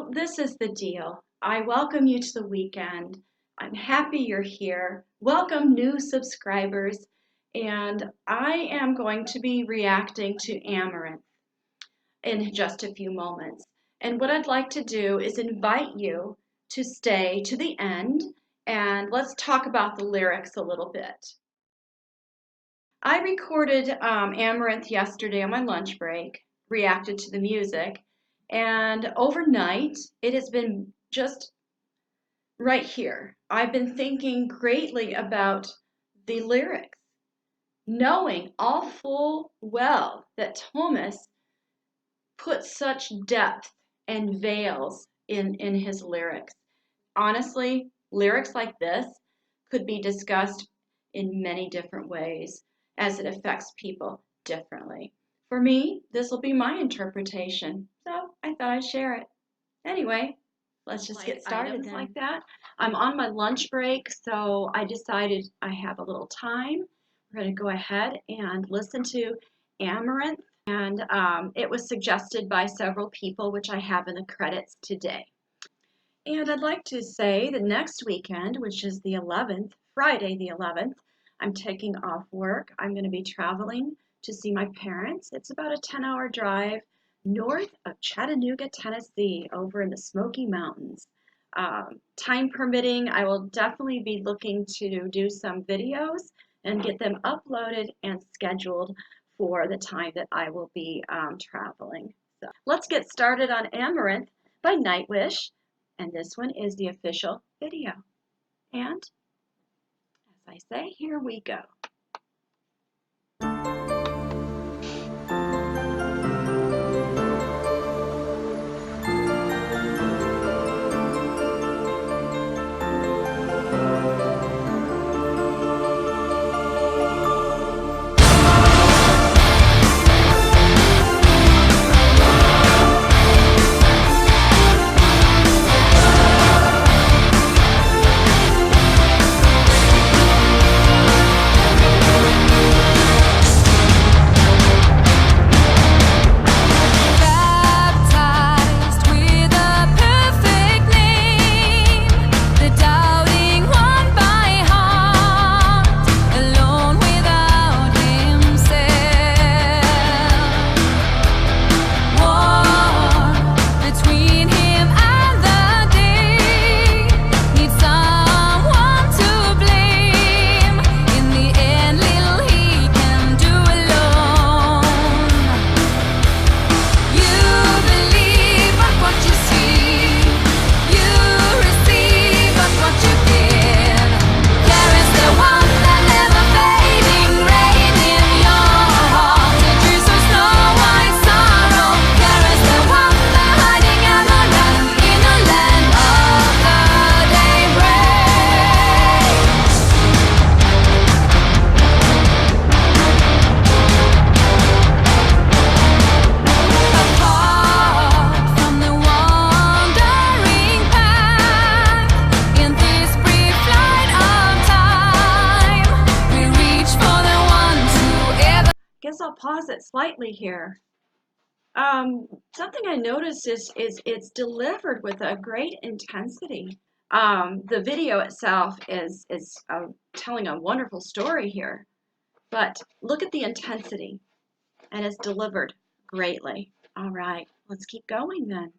So this is the deal. I welcome you to the weekend. I'm happy you're here. Welcome new subscribers. And I am going to be reacting to Amaranth in just a few moments. And what I'd like to do is invite you to stay to the end and let's talk about the lyrics a little bit. I recorded Amaranth yesterday on my lunch break, reacted to the music, and overnight it has been just right here. I've been thinking greatly about the lyrics, knowing all full well that Thomas put such depth and veils in his lyrics. Honestly, lyrics like this could be discussed in many different ways as it affects people differently. For me, this will be my interpretation, so I thought I'd share it. Anyway, let's just get started then. Like that. I'm on my lunch break, so I decided I have a little time. We're going to go ahead and listen to Amaranth, and it was suggested by several people, which I have in the credits today. And I'd like to say the next weekend, which is the 11th, Friday the 11th, I'm taking off work. I'm going to be traveling to see my parents. It's about a 10-hour drive north of Chattanooga, Tennessee, over in the Smoky Mountains. Time permitting, I will definitely be looking to do some videos and get them uploaded and scheduled for the time that I will be traveling. So let's get started on Amaranth by Nightwish. And this one is the official video. And as I say, here we go. I'll pause it slightly here. Something I noticed is it's delivered with a great intensity. The video itself is telling a wonderful story here, but look at the intensity, and it's delivered greatly. All right, let's keep going then.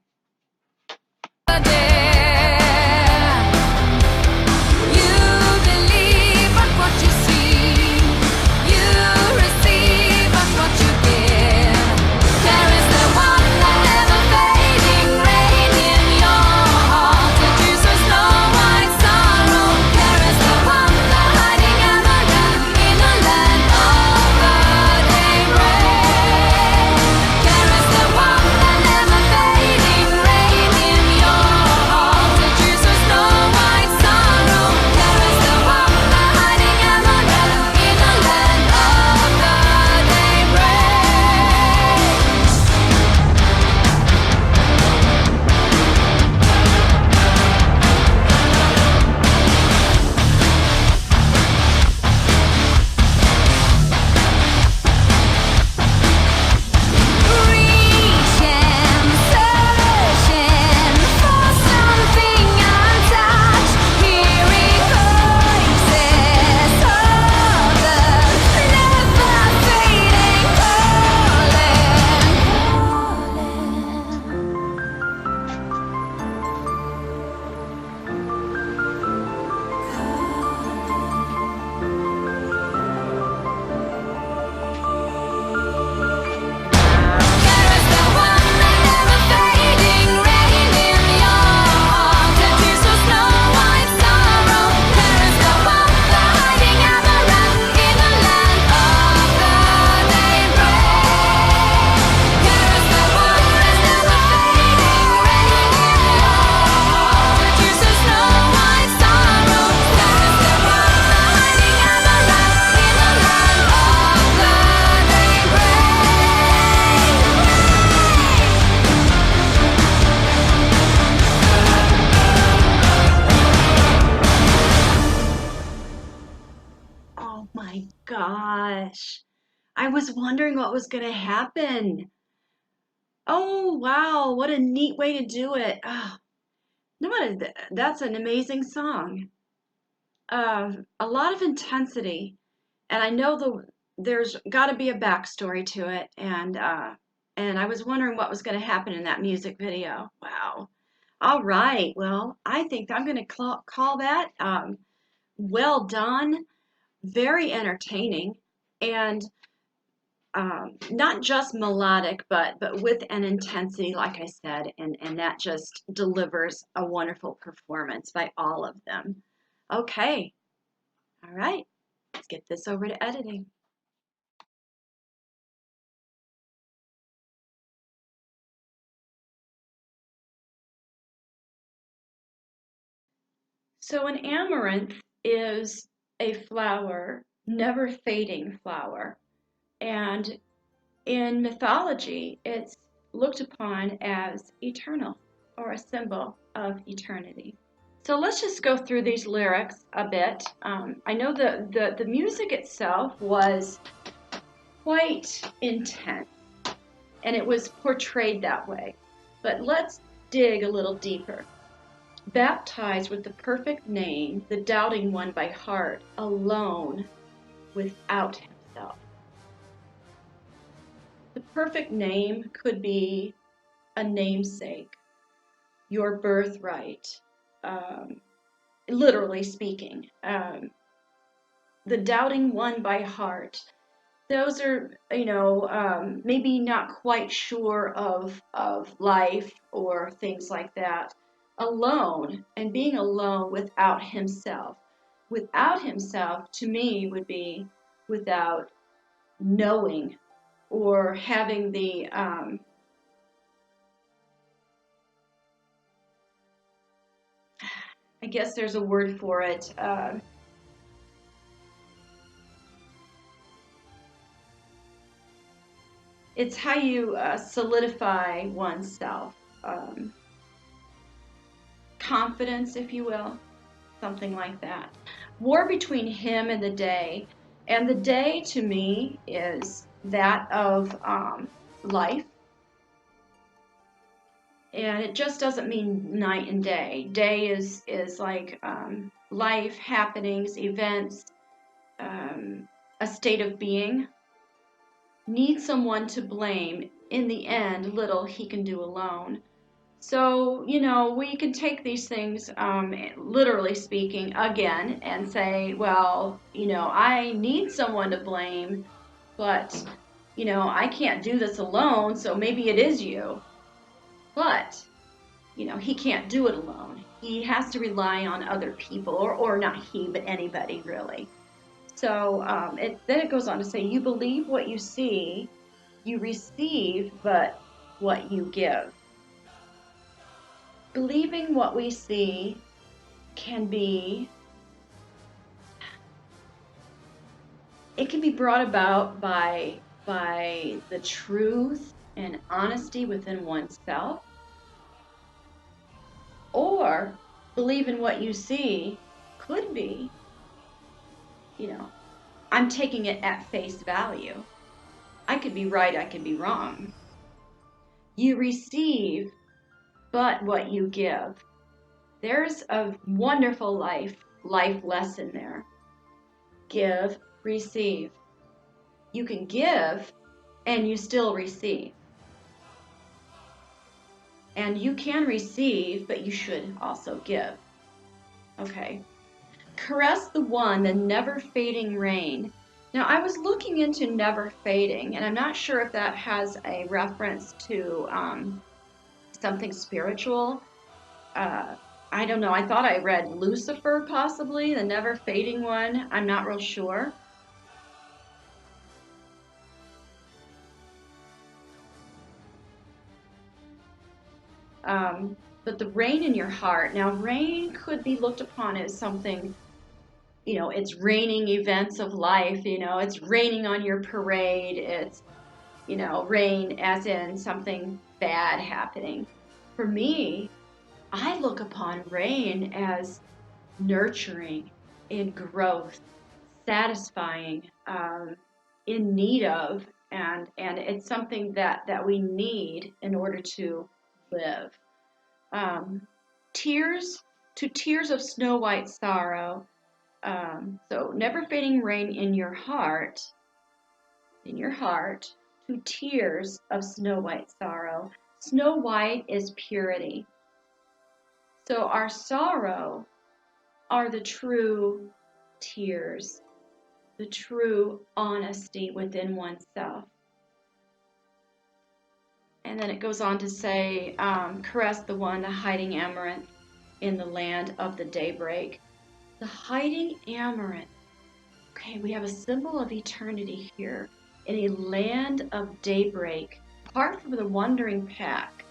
Fading I was wondering what was going to happen. Oh, wow, what a neat way to do it. Oh, no, that's an amazing song. A lot of intensity, and I know there's got to be a backstory to it, and I was wondering what was going to happen in that music video. Wow. All right. Well, I think I'm going to call that well done, very entertaining, and not just melodic, but with an intensity, like I said, and that just delivers a wonderful performance by all of them. Okay. All right. Let's get this over to editing. So an amaranth is a flower, never fading flower. And in mythology, it's looked upon as eternal or a symbol of eternity. So let's just go through these lyrics a bit. I know the music itself was quite intense and it was portrayed that way. But let's dig a little deeper. Baptized with the perfect name, the doubting one by heart, alone, without himself. The perfect name could be a namesake, your birthright, um, literally speaking. The doubting one by heart. Those are, maybe not quite sure of life or things like that. Alone, and being alone without himself. Without himself, to me, would be without knowing or having the, I guess there's a word for it. It's how you solidify oneself. Um, Confidence, if you will, something like that. War between him and the day. And the day to me is that of life. And it just doesn't mean night and day. Day is like life, happenings, events, a state of being. Need someone to blame. In the end, little he can do alone. So, we can take these things, literally speaking, again, and say, well, I need someone to blame, but, I can't do this alone, so maybe it is you. But, he can't do it alone. He has to rely on other people, or not he, but anybody, really. So then it goes on to say, you believe what you see, you receive but what you give. Believing what we see can be, it can be brought about by the truth and honesty within oneself, or believing what you see could be, you know, I'm taking it at face value. I could be right, I could be wrong. You receive but what you give. There's a wonderful life lesson there. Give, receive. You can give and you still receive. And you can receive, but you should also give. Okay. Caress the one, the never fading rain. Now, I was looking into never fading, and I'm not sure if that has a reference to something spiritual. I don't know. I thought I read Lucifer, possibly, the never fading one. I'm not real sure. But the rain in your heart. Now, rain could be looked upon as something, it's raining events of life, it's raining on your parade. It's, rain as in something bad happening. For me, I look upon rain as nurturing and growth, satisfying. in need of, and it's something that we need in order to live. Um, tears to tears of snow white sorrow. So never fading rain in your heart, to tears of snow white sorrow. Snow white is purity. So our sorrow are the true tears, the true honesty within oneself. And then it goes on to say, caress the one, the hiding amaranth in the land of the daybreak. The hiding amaranth. Okay, we have a symbol of eternity here in a land of daybreak, apart from the wandering pack.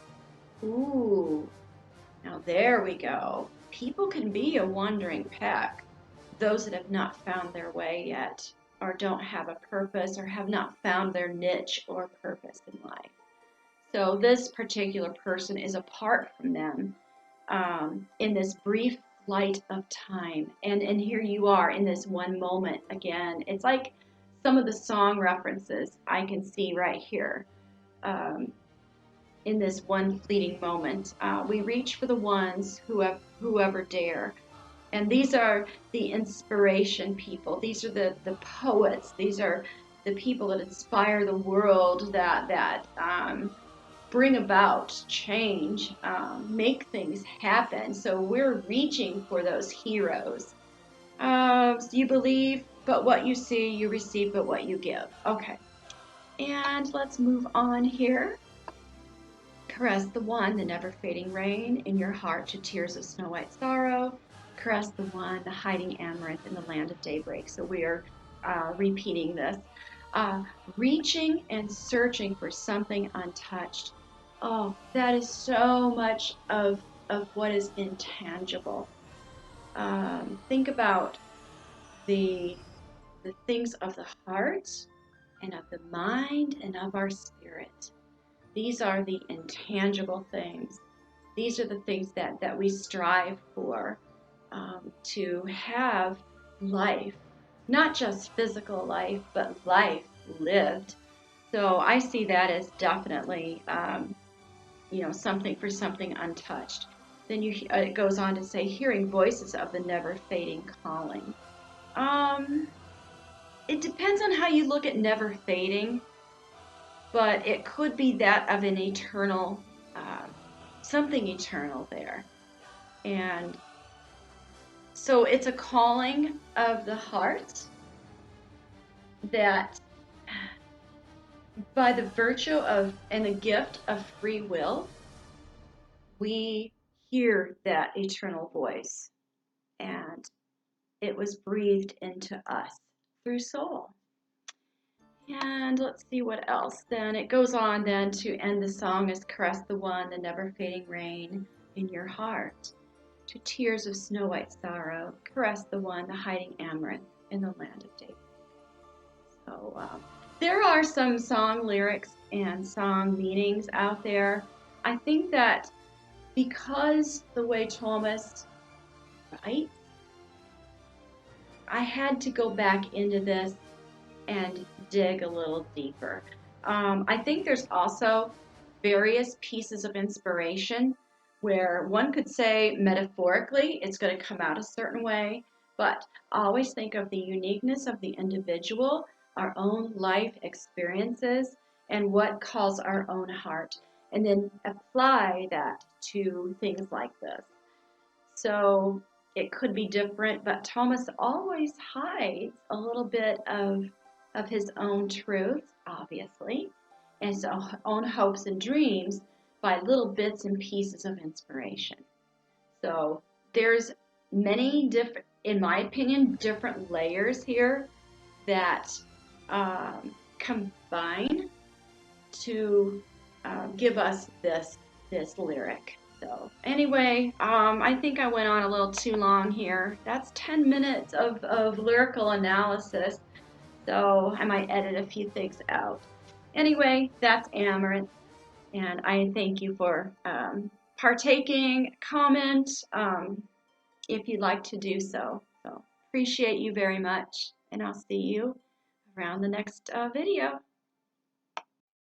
Ooh, now there we go. People can be a wandering pack. Those that have not found their way yet, or don't have a purpose, or have not found their niche or purpose in life. So this particular person is apart from them in this brief flight of time. And here you are in this one moment again. It's like some of the song references I can see right here in this one fleeting moment. We reach for the ones whoever dare. And these are the inspiration people. These are the poets. These are the people that inspire the world, that bring about change, make things happen. So we're reaching for those heroes. So you believe, but what you see, you receive, but what you give. Okay. And let's move on here. Caress the one, the never fading rain in your heart to tears of snow white sorrow. Caress the one, the hiding amaranth in the land of daybreak. So we are repeating this. Uh, Reaching and searching for something untouched. Oh, that is so much of what is intangible. Think about the things of the heart and of the mind and of our spirit. These are the intangible things. These are the things that we strive for, to have life, not just physical life, but life lived. So I see that as definitely, something for something untouched. Then it goes on to say, hearing voices of the never fading calling. Um, it depends on how you look at never fading, but it could be that of an eternal, something eternal there. And so it's a calling of the heart that, by the virtue of and the gift of free will, we hear that eternal voice, and it was breathed into us through soul. And let's see what else. Then it goes on then to end the song as caress the one, the never fading rain in your heart. To tears of snow white sorrow, caress the one, the hiding amaranth in the land of David. So there are some song lyrics and song meanings out there. I think that because the way Thomas writes, I had to go back into this and dig a little deeper. I think there's also various pieces of inspiration where one could say metaphorically it's going to come out a certain way, but I always think of the uniqueness of the individual, our own life experiences, and what calls our own heart, and then apply that to things like this. So it could be different, but Thomas always hides a little bit of his own truth, obviously, and his own hopes and dreams by little bits and pieces of inspiration. So there's many different, in my opinion, different layers here that combine to give us this lyric. So anyway, I think I went on a little too long here. That's 10 minutes of lyrical analysis. So I might edit a few things out. Anyway, that's Amaranth, and I thank you for partaking. Comment if you'd like to do so. So appreciate you very much, and I'll see you around the next video.